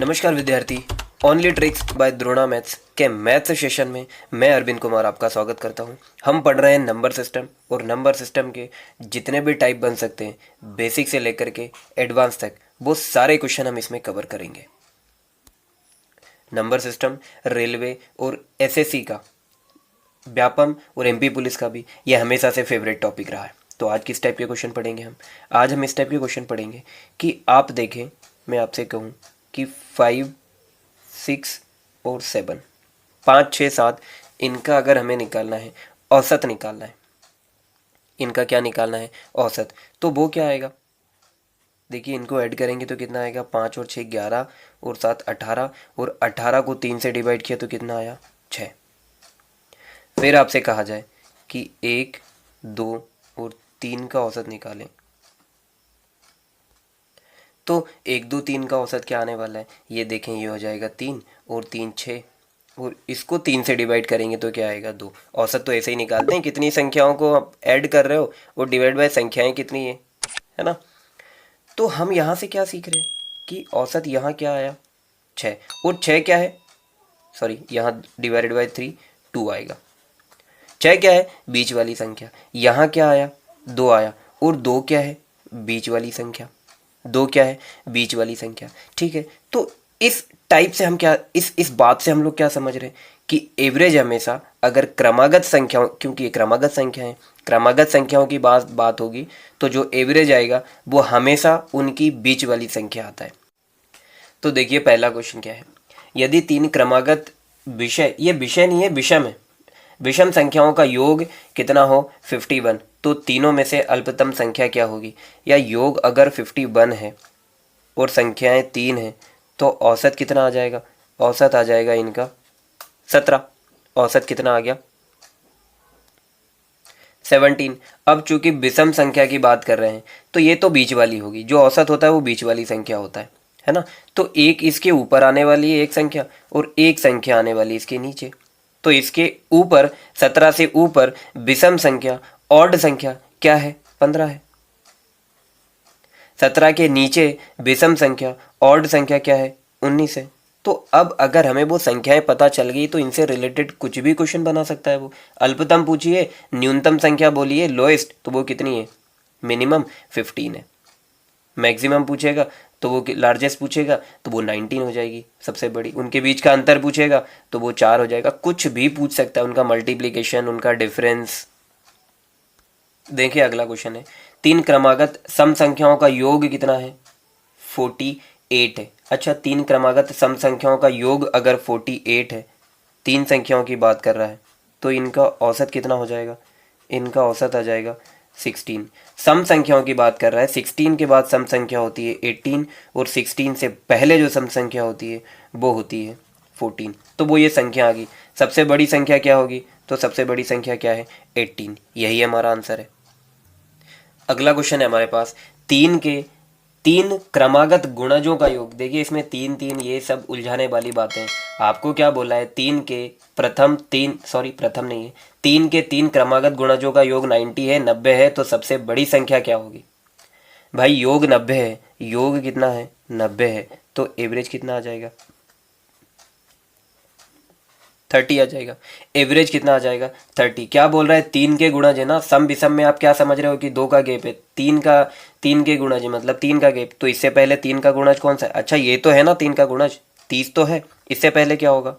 नमस्कार विद्यार्थी, only tricks bye Drona maths के मैथ्स सेशन में मैं अरविंद कुमार आपका स्वागत करता हूं। हम पढ़ रहे हैं नंबर सिस्टम और नंबर सिस्टम के जितने भी टाइप बन सकते हैं बेसिक से लेकर के एडवांस तक, वो सारे क्वेश्चन हम इसमें कवर करेंगे। नंबर सिस्टम रेलवे और एसएससी का, व्यापम और एमपी पुलिस का भी ये हमेशा से फेवरेट टॉपिक रहा है। तो आज किस टाइप के क्वेश्चन पढ़ेंगे आज हम इस टाइप के क्वेश्चन पढ़ेंगे कि आप देखें, मैं आपसे कहूँ कि 5, 6 और 7, 5, 6, 7 इनका अगर हमें निकालना है, औसत निकालना है, इनका क्या निकालना है, औसत, तो वो क्या आएगा? देखिए, इनको ऐड करेंगे तो कितना आएगा? 5 और 6 11 और 7 18 और 18 को 3 से डिवाइड किया तो कितना आया? 6। फिर आपसे कहा जाए कि 1, 2 और 3 का औसत निकालें, तो 1, 2, 3 का औसत क्या आने वाला है? ये देखें, ये हो जाएगा 3 और 3 6 और इसको 3 से डिवाइड करेंगे तो क्या आएगा? 2। औसत तो ऐसे ही निकालते हैं, कितनी संख्याओं को आप ऐड कर रहे हो और डिवाइड बाय संख्याएं कितनी है ना। तो हम यहाँ से क्या सीख रहे हैं कि औसत यहाँ क्या आया? 6, और 6 क्या है? सॉरी, यहाँ डिवाइडेड बाय 3 2 आएगा। 6 क्या है? बीच वाली संख्या। यहाँ क्या आया? 2 आया। और 2 क्या है? बीच वाली संख्या। 2 क्या है? बीच वाली संख्या। ठीक है, तो इस टाइप से हम क्या, इस बात से हम लोग क्या समझ रहे हैं कि एवरेज हमेशा अगर क्रमागत संख्याओं, क्योंकि ये क्रमागत संख्या है, क्रमागत संख्याओं की बात होगी तो जो एवरेज आएगा वो हमेशा उनकी बीच वाली संख्या आता है। तो देखिए, पहला क्वेश्चन क्या है? यदि 3 क्रमागत विषय, ये विषय नहीं है, विषम है, विषम संख्याओं का योग कितना हो? 51, तो तीनों में से अल्पतम संख्या क्या होगी? या योग अगर 51 है और संख्याएं 3 हैं तो औसत कितना आ जाएगा? औसत आ जाएगा इनका 17। औसत कितना आ गया? 17। अब चूंकि विषम संख्या की बात कर रहे हैं तो ये तो बीच वाली होगी, जो औसत होता है वो बीच वाली संख्या होता है ना। तो एक इसके ऊपर आने वाली है एक संख्या और एक संख्या आने वाली इसके नीचे। तो इसके ऊपर 17 से ऊपर विषम संख्या, ऑड संख्या क्या है? 15 है। 17 के नीचे विषम संख्या, ऑड संख्या क्या है? 19 है। तो अब अगर हमें वो संख्याएं पता चल गई तो इनसे रिलेटेड कुछ भी क्वेश्चन बना सकता है वो। अल्पतम पूछिए, न्यूनतम संख्या बोलिए, लोएस्ट, तो वो कितनी है? मिनिमम 15 है। मैक्सिमम पूछेगा तो वो लार्जेस्ट पूछेगा तो वो 19 हो जाएगी, सबसे बड़ी। उनके बीच का अंतर पूछेगा तो वो 4 हो जाएगा। कुछ भी पूछ सकता है, उनका मल्टीप्लिकेशन, उनका डिफरेंस। देखिए, अगला क्वेश्चन है, 3 क्रमागत सम संख्याओं का योग कितना है? 48 है। अच्छा, 3 क्रमागत सम संख्याओं का योग अगर 48 है, 3 संख्याओं की बात कर रहा है, तो इनका औसत कितना हो जाएगा? इनका औसत आ जाएगा 16। सम संख्याओं की बात कर रहा है, 16 के बाद सम संख्या होती है 18 और 16 से पहले जो सम संख्या होती है वो होती है 14। तो वो ये संख्या आ गई। सबसे बड़ी संख्या क्या होगी? तो सबसे बड़ी संख्या क्या है? 18। यही हमारा आंसर है। अगला क्वेश्चन है हमारे पास, 3 क्रमागत गुणजों का योग। देखिए, इसमें 3 3 ये सब उलझाने वाली बातें। आपको क्या बोला है? 3 के प्रथम 3, सॉरी प्रथम नहीं है, 3 के 3 क्रमागत गुणजों का योग 90 है, 90 है, तो सबसे बड़ी संख्या क्या होगी? भाई, योग 90 है, योग कितना है? 90 है, तो एवरेज कितना आ जाएगा? 30 आ जाएगा। एवरेज कितना आ जाएगा? 30। क्या बोल रहा है? 3 के गुणज है ना, सम विषम में आप क्या समझ रहे हो कि 2 का गैप है, 3 के गुणज है मतलब 3 का गैप। तो इससे पहले 3 का गुणज कौन सा है? अच्छा, ये तो है ना 3 का गुणज, 30 तो है। इससे पहले क्या होगा?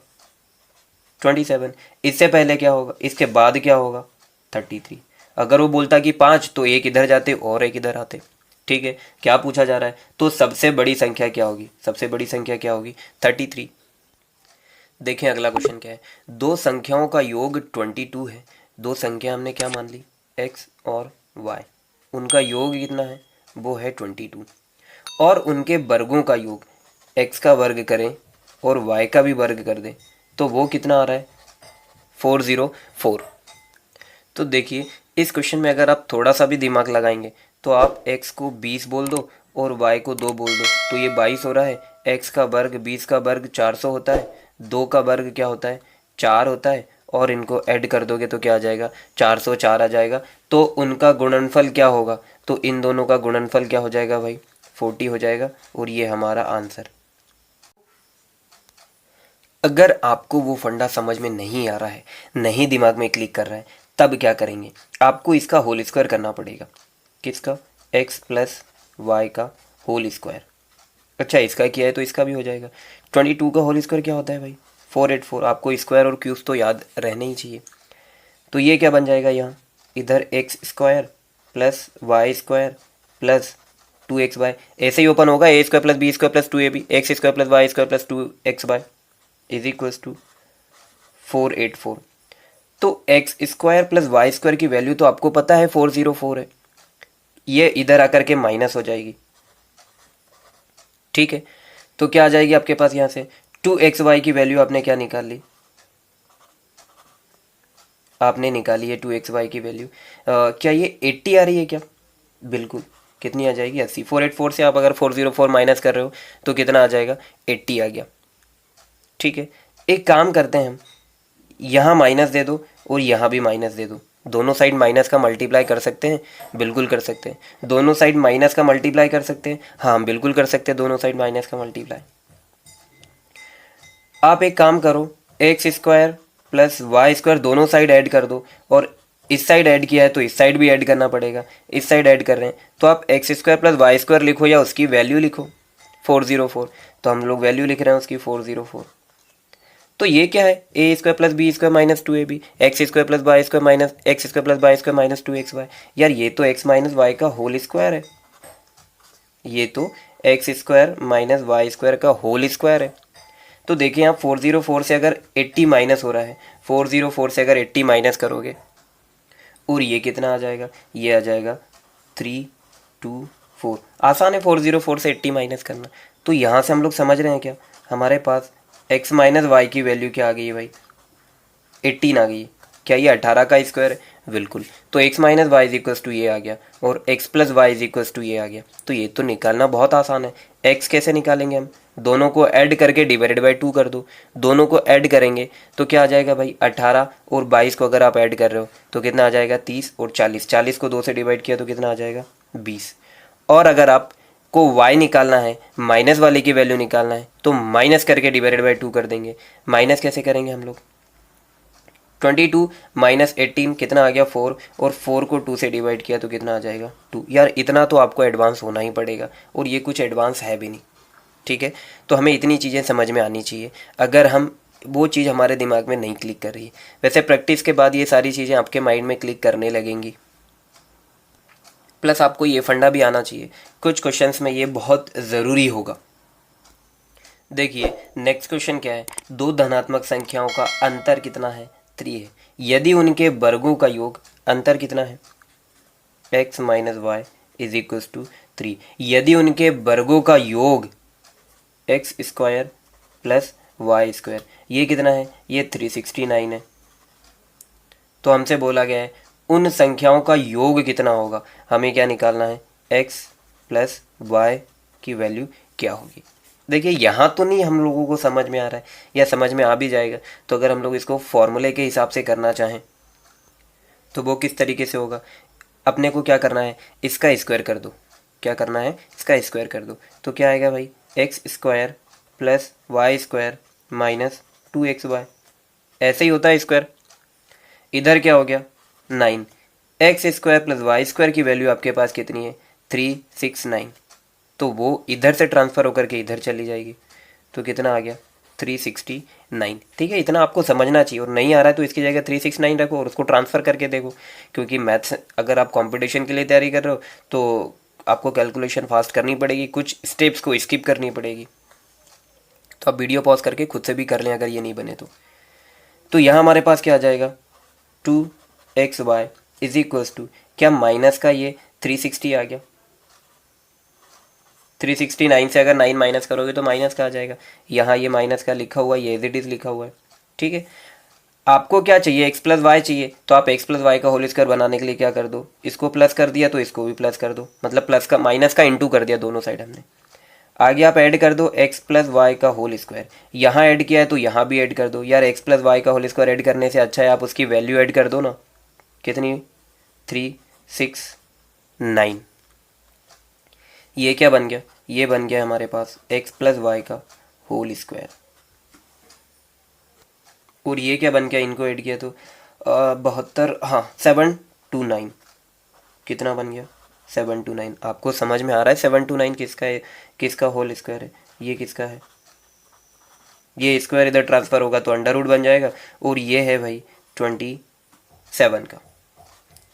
27। इससे पहले क्या होगा? इसके बाद क्या होगा? 33। अगर वो बोलता कि 5, तो एक इधर जाते और एक इधर आते। ठीक है, क्या पूछा जा रहा है? तो सबसे बड़ी संख्या क्या होगी? सबसे बड़ी संख्या क्या होगी? 33। देखें, अगला क्वेश्चन क्या है, दो संख्याओं का योग 22 है। दो संख्या हमने क्या मान ली? x और y। उनका योग कितना है? वो है 22। और उनके वर्गों का योग, x का वर्ग करें और y का भी वर्ग कर दें तो वो कितना आ रहा है? 404। तो देखिए, इस क्वेश्चन में अगर आप थोड़ा सा भी दिमाग लगाएंगे तो आप x को 20 बोल दो और y को 2 बोल दो तो ये 22 हो रहा है। x का वर्ग 20 का वर्ग 400 होता है, 2 का वर्ग क्या होता है? 4 होता है, और इनको ऐड कर दोगे तो क्या आ जाएगा? 404 आ जाएगा। तो उनका गुणनफल क्या होगा? तो इन दोनों का गुणनफल क्या हो जाएगा भाई? 40 हो जाएगा, और ये हमारा आंसर। अगर आपको वो फंडा समझ में नहीं आ रहा है, नहीं दिमाग में क्लिक कर रहा है, तब क्या करेंगे, आपको इसका होल स्क्वायर करना पड़ेगा। किसका? एक्स प्लस वाई का होल स्क्वायर। अच्छा, इसका किया है तो इसका भी हो जाएगा। 22 का होल स्क्वायर क्या होता है भाई? 484। आपको स्क्वायर और क्यूब्स तो याद रहने ही चाहिए। तो ये क्या बन जाएगा यहाँ, इधर x square plus Y square plus 2xy, ऐसे ही ओपन होगा, a square plus b square plus 2ab, x square plus Y square plus 2xy is equals to 484। तो x square plus Y square की वैल्यू तो आपको पता है 404 है, ये इधर आकर के माइनस हो जाएगी। ठीक है, तो क्या आ जाएगी आपके पास यहाँ से, 2xy की वैल्यू आपने क्या निकाल ली, आपने निकाली है 2xy की वैल्यू। क्या ये 80 आ रही है क्या? बिल्कुल। कितनी आ जाएगी? 80। 484 से आप अगर 404 माइनस कर रहे हो तो कितना आ जाएगा? 80 आ गया। ठीक है, एक काम करते हैं हम, यहाँ माइनस दे दो और यहाँ भी माइनस दे दो। दोनों साइड माइनस का मल्टीप्लाई कर सकते हैं? बिल्कुल कर सकते हैं। दोनों साइड माइनस का मल्टीप्लाई कर सकते हैं? हाँ बिल्कुल कर सकते हैं, दोनों साइड माइनस का मल्टीप्लाई। आप एक काम करो, X square plus Y square दोनों साइड ऐड कर दो, और इस साइड ऐड किया है तो इस साइड भी ऐड करना पड़ेगा। इस साइड ऐड कर रहे हैं तो आप X square plus Y square लिखो या उसकी वैल्यू लिखो 404। तो हम लोग वैल्यू लिख रहे हैं उसकी 404। तो ये क्या है, a square plus b square minus 2ab, x square plus Y square minus x square plus Y square minus 2xy। यार ये तो एक्स माइनस वाई का होल स्क्वायर है, ये तो x square minus y square का होल स्क्वायर है। तो देखिए यहाँ 404 से अगर 80 माइनस हो रहा है, 404 से अगर 80 माइनस करोगे और ये कितना आ जाएगा, ये आ जाएगा 324। आसान है 404 से 80 माइनस करना। तो यहाँ से हम लोग समझ रहे हैं क्या, हमारे पास x माइनस वाई की वैल्यू क्या आ गई है भाई, 18 आ गई। क्या ये 18 का स्क्वायर है? बिल्कुल। तो x minus Y is equals to ये आ गया और x plus Y is equals to ये आ गया। तो ये तो निकालना बहुत आसान है। x कैसे निकालेंगे हम, दोनों को ऐड करके डिवाइडेड बाई 2 कर दो। दोनों को ऐड करेंगे तो क्या आ जाएगा भाई, 18 और 22 को अगर आप ऐड कर रहे हो तो कितना आ जाएगा, 30 और 40। 40 को 2 से डिवाइड किया तो कितना आ जाएगा, 20। और अगर आप को y निकालना है, माइनस वाले की वैल्यू निकालना है, तो माइनस करके डिवाइडेड बाई 2 कर देंगे। माइनस कैसे करेंगे हम लोग, 22 माइनस 18 कितना आ गया, 4, और 4 को 2 से डिवाइड किया तो कितना आ जाएगा, 2। यार इतना तो आपको एडवांस होना ही पड़ेगा, और ये कुछ एडवांस है भी नहीं। ठीक है, तो हमें इतनी चीज़ें समझ में आनी चाहिए, अगर हम वो चीज़ हमारे दिमाग में नहीं क्लिक कर रही है। वैसे प्रैक्टिस के बाद ये सारी चीज़ें आपके माइंड में क्लिक करने लगेंगी। प्लस आपको ये फंडा भी आना चाहिए, कुछ क्वेश्चंस में ये बहुत ज़रूरी होगा। देखिए नेक्स्ट क्वेश्चन क्या है, दो धनात्मक संख्याओं का अंतर कितना है, 3 है। यदि उनके वर्गों का योग, अंतर कितना है, x minus Y is equals to 3। यदि उनके वर्गों का योग X square plus Y square, ये कितना है, ये 369 है। तो हमसे बोला गया है उन संख्याओं का योग कितना होगा, हमें क्या निकालना है, x प्लस वाई की वैल्यू क्या होगी। देखिए यहाँ तो नहीं हम लोगों को समझ में आ रहा है, या समझ में आ भी जाएगा, तो अगर हम लोग इसको फॉर्मूले के हिसाब से करना चाहें तो वो किस तरीके से होगा, अपने को क्या करना है, इसका स्क्वायर कर दो। क्या करना है, इसका स्क्वायर कर दो। तो क्या आएगा भाई, X square plus Y square minus 2xy, ऐसे ही होता है स्क्वायर। इधर क्या हो गया, 9। X square plus Y square की वैल्यू आपके पास कितनी है, 369। तो वो इधर से ट्रांसफ़र होकर के इधर चली जाएगी, तो कितना आ गया, 369। ठीक है, इतना आपको समझना चाहिए, और नहीं आ रहा है तो इसकी जगह 369 रखो और उसको ट्रांसफ़र करके देखो, क्योंकि मैथ्स अगर आप कंपटीशन के लिए तैयारी कर रहे हो तो आपको कैलकुलेशन फास्ट करनी पड़ेगी, कुछ स्टेप्स को स्किप करनी पड़ेगी। तो आप वीडियो पॉज करके खुद से भी कर लें अगर ये नहीं बने तो यहाँ हमारे पास क्या आ जाएगा, 2xy इज इक्वल्स टू, क्या माइनस का ये 360 आ गया, 369 से अगर 9 माइनस करोगे तो माइनस का आ जाएगा। यहाँ ये माइनस का लिखा हुआ है, ये एज इट इज़ लिखा हुआ है। ठीक है, आपको क्या चाहिए, एक्स प्लस वाई चाहिए, तो आप एक्स प्लस वाई का होल स्क्वायर बनाने के लिए क्या कर दो, इसको प्लस कर दिया तो इसको भी प्लस कर दो, मतलब प्लस का माइनस का इंटू कर दिया दोनों साइड हमने। आगे आप ऐड कर दो एक्स प्लस वाई का होल स्क्वायर, यहाँ ऐड किया है तो यहाँ भी ऐड कर दो। यार एक्स प्लस वाई का होल स्क्वायर ऐड करने से अच्छा है आप उसकी वैल्यू ऐड कर दो ना, कितनी, 369। ये क्या बन गया, ये बन गया हमारे पास एक्स प्लस वाई का होल स्क्वायर। और ये क्या बन गया, इनको ऐड किया तो 72, हाँ 729, कितना बन गया 729। आपको समझ में आ रहा है 729 किसका है, किसका होल स्क्वायर है, ये किसका है, ये स्क्वायर इधर ट्रांसफ़र होगा तो अंडर रूट बन जाएगा, और ये है भाई 27 का,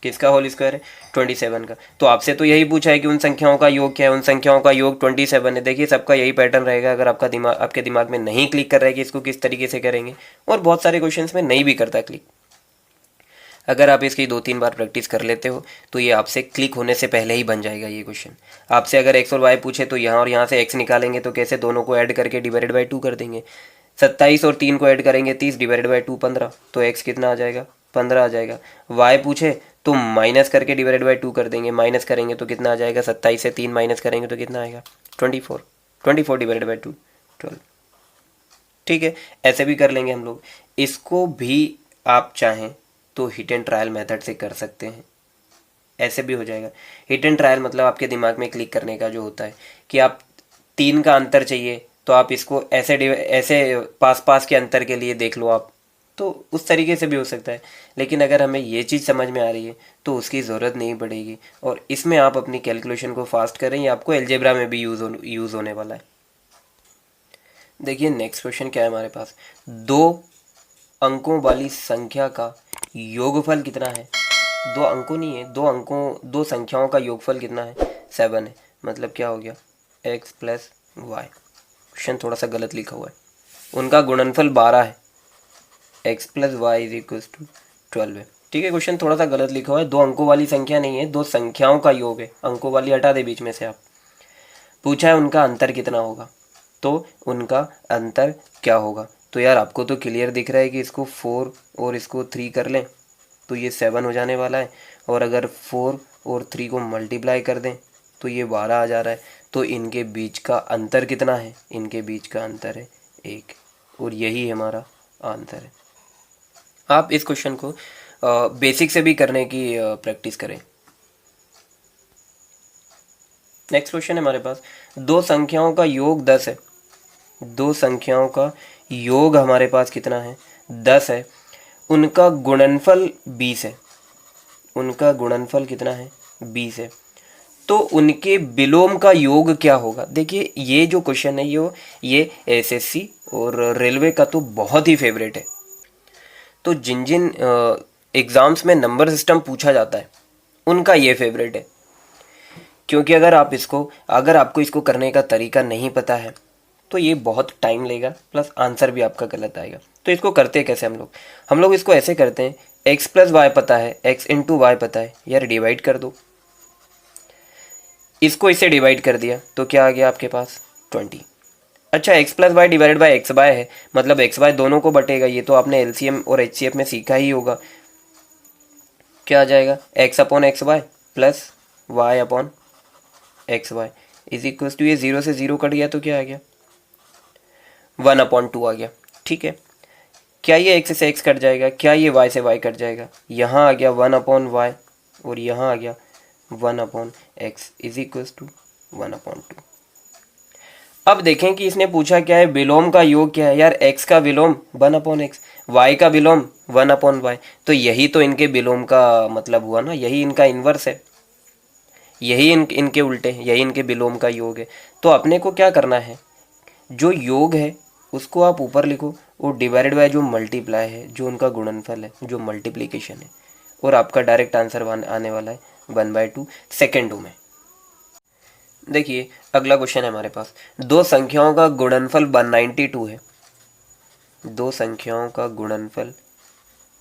किसका होल स्क्वायर है 27 का। तो आपसे तो यही पूछा है कि उन संख्याओं का योग क्या है, उन संख्याओं का योग 27 है। देखिए सबका यही पैटर्न रहेगा, अगर आपके दिमाग में नहीं क्लिक कर रहा है कि इसको किस तरीके से करेंगे, और बहुत सारे क्वेश्चंस में नहीं भी करता क्लिक, अगर आप इसकी 2-3 बार प्रैक्टिस कर लेते हो तो ये आपसे क्लिक होने से पहले ही बन जाएगा ये क्वेश्चन। आपसे अगर एक्स और वाई पूछे तो यहाँ और यहाँ से एक्स निकालेंगे तो कैसे, दोनों को ऐड करके डिवाइडेड बाई 2 कर देंगे। 27 और 3 को ऐड करेंगे 30, डिवाइडेड बाई 2 15, तो एक्स कितना आ जाएगा 15 आ जाएगा। वाई पूछे तो माइनस करके डिवाइडेड बाई 2 कर देंगे, माइनस करेंगे तो कितना आ जाएगा, 27 से 3 माइनस करेंगे तो कितना आएगा 24, 24 डिवाइडेड बाई 2 12। ठीक है, ऐसे भी कर लेंगे हम लोग। इसको भी आप चाहें तो हिट एंड ट्रायल मेथड से कर सकते हैं, ऐसे भी हो जाएगा। हिट एंड ट्रायल मतलब आपके दिमाग में क्लिक करने का जो होता है कि आप 3 का अंतर चाहिए तो आप इसको ऐसे ऐसे पास पास के अंतर के लिए देख लो आप, तो उस तरीके से भी हो सकता है। लेकिन अगर हमें ये चीज़ समझ में आ रही है तो उसकी ज़रूरत नहीं पड़ेगी, और इसमें आप अपनी कैलकुलेशन को फास्ट करें, ये आपको एलजेब्रा में भी यूज़ होने वाला है। देखिए नेक्स्ट क्वेश्चन क्या है हमारे पास, 2 अंकों वाली संख्या का योगफल कितना है। 2 अंकों नहीं है, 2 संख्याओं का योगफल कितना है 7 है। मतलब क्या हो गया x प्लस वाई, क्वेश्चन थोड़ा सा गलत लिखा हुआ है, उनका गुणनफल 12 है, x plus Y is equal to 12 है। ठीक है, क्वेश्चन थोड़ा सा गलत लिखा हुआ है, 2 अंकों वाली संख्या नहीं है, 2 संख्याओं का योग है, अंकों वाली हटा दे बीच में से आप। पूछा है उनका अंतर कितना होगा, तो उनका अंतर क्या होगा। तो यार आपको तो क्लियर दिख रहा है कि इसको 4 और इसको 3 कर लें तो ये 7 हो जाने वाला है, और अगर 4 और 3 को मल्टीप्लाई कर दें तो ये 12 आ जा रहा है। तो इनके बीच का अंतर कितना है, इनके बीच का अंतर है 1, और यही हमारा आंसर है। आप इस क्वेश्चन को बेसिक से भी करने की प्रैक्टिस करें। नेक्स्ट क्वेश्चन है हमारे पास, 2 संख्याओं का योग 10 है, 2 संख्याओं का योग हमारे पास कितना है 10 है, उनका गुणनफल 20 है, उनका गुणनफल कितना है 20 है, तो उनके विलोम का योग क्या होगा। देखिए ये जो क्वेश्चन है ये एसएससी और रेलवे का तो बहुत ही फेवरेट है। तो जिन जिन एग्ज़ाम्स में नंबर सिस्टम पूछा जाता है उनका ये फेवरेट है, क्योंकि अगर आपको इसको करने का तरीका नहीं पता है तो ये बहुत टाइम लेगा, प्लस आंसर भी आपका गलत आएगा। तो इसको करते हैं कैसे हम लोग इसको ऐसे करते हैं, x प्लस वाई पता है, x इंटू वाई पता है, यार डिवाइड कर दो, इसको इससे डिवाइड कर दिया तो क्या आ गया आपके पास 20। अच्छा x plus Y divided by X Y है, मतलब एक्स वाई दोनों को बटेगा, ये तो आपने एलसीएम और एचसीएफ में सीखा ही होगा। क्या आ जाएगा x upon X Y plus Y upon X Y is equal to, ये 0 से 0 कट गया तो क्या आ गया 1/2 आ गया। ठीक है, क्या ये x से x कट जाएगा, क्या ये y से y कट जाएगा, यहाँ आ गया 1/y और यहाँ आ गया 1/x इज इक्वल टू 1/2। अब देखें कि इसने पूछा क्या है, विलोम का योग क्या है। यार x का विलोम 1/x, y का विलोम 1/y, तो यही तो इनके विलोम का मतलब हुआ ना, यही इनका इन्वर्स है, यही इनके उल्टे हैं, यही इनके विलोम का योग है। तो अपने को क्या करना है, जो योग है उसको आप ऊपर लिखो, और डिवाइडेड बाय जो मल्टीप्लाई है, जो उनका गुणनफल है, जो मल्टीप्लिकेशन है, और आपका डायरेक्ट आंसर आने वाला है 1/2 सेकेंडों में। देखिए अगला क्वेश्चन है हमारे पास, 2 संख्याओं का गुणनफल 192 है, 2 संख्याओं का गुणनफल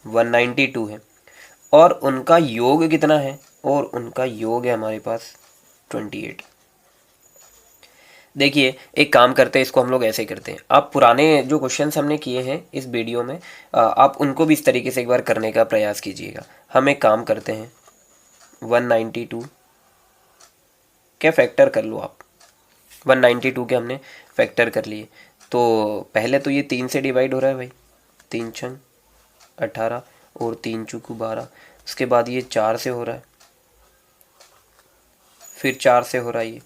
192 है, और उनका योग कितना है, और उनका योग है हमारे पास 28। देखिए एक काम करते हैं, इसको हम लोग ऐसे करते हैं, आप पुराने जो क्वेश्चंस हमने किए हैं इस वीडियो में आप उनको भी इस तरीके से एक बार करने का प्रयास कीजिएगा। हम एक काम करते हैं, 192 के फैक्टर कर लो आप, 192 के हमने फैक्टर कर लिए। तो पहले तो ये 3 से डिवाइड हो रहा है भाई, 3 छंग 18 और 3 चूकू 12, उसके बाद ये 4 से हो रहा है, फिर 4 से हो रहा है, ये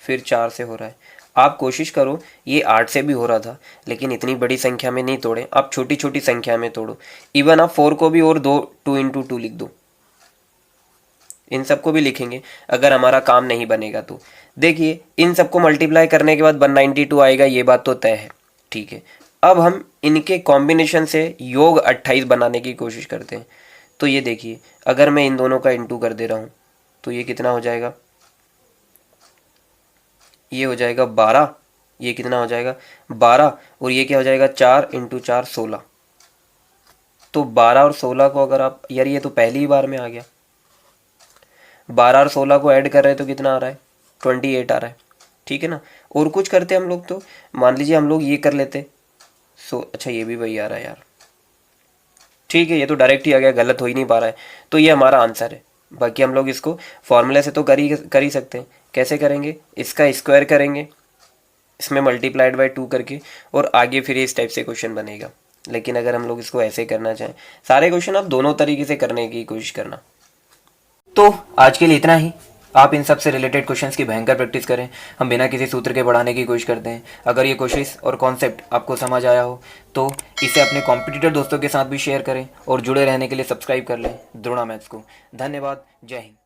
फिर 4 से हो रहा है, आप कोशिश करो, ये 8 से भी हो रहा था लेकिन इतनी बड़ी संख्या में नहीं तोड़े, आप छोटी छोटी संख्या में तोड़ो। इवन आप 4 को भी और 2 इंटू 2 लिख दो, इन सबको भी लिखेंगे अगर हमारा काम नहीं बनेगा तो। देखिए इन सबको मल्टीप्लाई करने के बाद 192 आएगा, ये बात तो तय है, ठीक है। अब हम इनके कॉम्बिनेशन से योग 28 बनाने की कोशिश करते हैं। तो ये देखिए, अगर मैं इन दोनों का इंटू कर दे रहा हूँ तो ये कितना हो जाएगा, ये हो जाएगा 12, ये कितना हो जाएगा 12, और ये क्या हो जाएगा 4 इंटू 4 16। तो 12 और 16 को अगर आप, यार ये तो पहली ही बार में आ गया, 12 और 16 को ऐड कर रहे हैं तो कितना आ रहा है 28 आ रहा है, ठीक है ना। और कुछ करते हम लोग तो, मान लीजिए हम लोग ये कर लेते, अच्छा ये भी वही आ रहा है यार, ठीक है, ये तो डायरेक्ट ही आ गया, गलत हो ही नहीं पा रहा है, तो ये हमारा आंसर है। बाकी हम लोग इसको फॉर्मूले से तो कर ही सकते हैं। कैसे करेंगे, इसका स्क्वायर करेंगे, इसमें मल्टीप्लाइड बाय 2 करके, और आगे फिर इस टाइप से क्वेश्चन बनेगा। लेकिन अगर हम लोग इसको ऐसे करना चाहें, सारे क्वेश्चन आप दोनों तरीके से करने की कोशिश करना। तो आज के लिए इतना ही। आप इन सब से रिलेटेड क्वेश्चंस की भयंकर प्रैक्टिस करें, हम बिना किसी सूत्र के बढ़ाने की कोशिश करते हैं। अगर ये कोशिश और कॉन्सेप्ट आपको समझ आया हो तो इसे अपने कॉम्पिटिटर दोस्तों के साथ भी शेयर करें, और जुड़े रहने के लिए सब्सक्राइब कर लें द्रोणा मैथ्स को। धन्यवाद, जय हिंद।